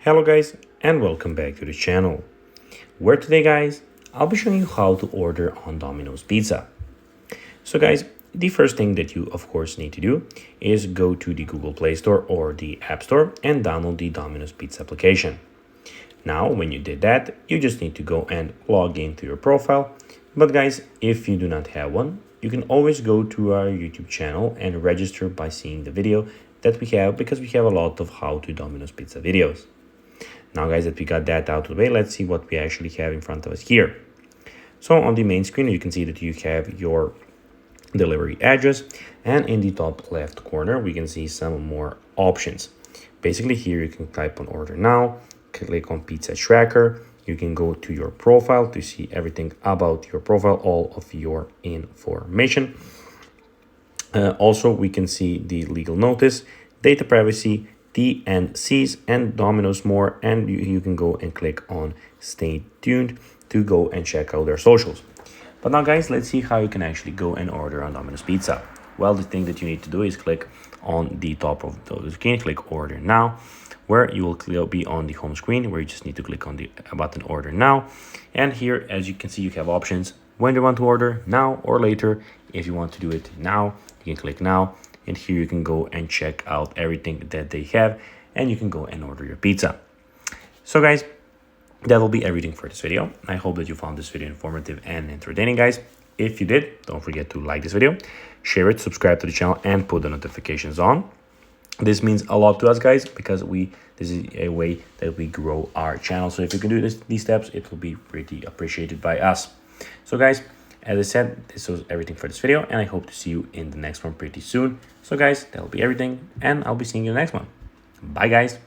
Hello guys and welcome back to the channel, where today guys I'll be showing you how to order on Domino's Pizza. So guys, the first thing that you of course need to do is go to the Google Play Store or the App Store and download the Domino's Pizza application. Now when you did that, you just need to go and log into your profile. But guys, if you do not have one, you can always go to our YouTube channel and register by seeing the video that we have, because we have a lot of how to Domino's Pizza videos. Now guys, that we got that out of the way, let's see what we actually have in front of us here. So on the main screen, you can see that you have your delivery address, and in the top left corner, we can see some more options. Basically here you can type on order now, click on pizza tracker. You can go to your profile to see everything about your profile, all of your information. Also, we can see the legal notice, data privacy, T&Cs, and Domino's more, and you can go and click on stay tuned to go and check out their socials. But now guys, let's see how you can actually go and order on Domino's Pizza. Well, the thing that you need to do is click on the top of the screen, click order now, where you will be on the home screen, where you just need to click on the button order now. And here, as you can see, you have options when you want to order, now or later. If you want to do it now, you can click now, and here you can go and check out everything that they have, and you can go and order your pizza. So guys, that will be everything for this video. I hope that you found this video informative and entertaining, guys. If you did, don't forget to like this video, share it, subscribe to the channel, and put the notifications on. This means a lot to us, guys, because this is a way that we grow our channel. So if you can do these steps, it will be pretty appreciated by us. So guys, as I said, this was everything for this video, and I hope to see you in the next one pretty soon. So guys, that'll be everything, and I'll be seeing you in the next one. Bye guys.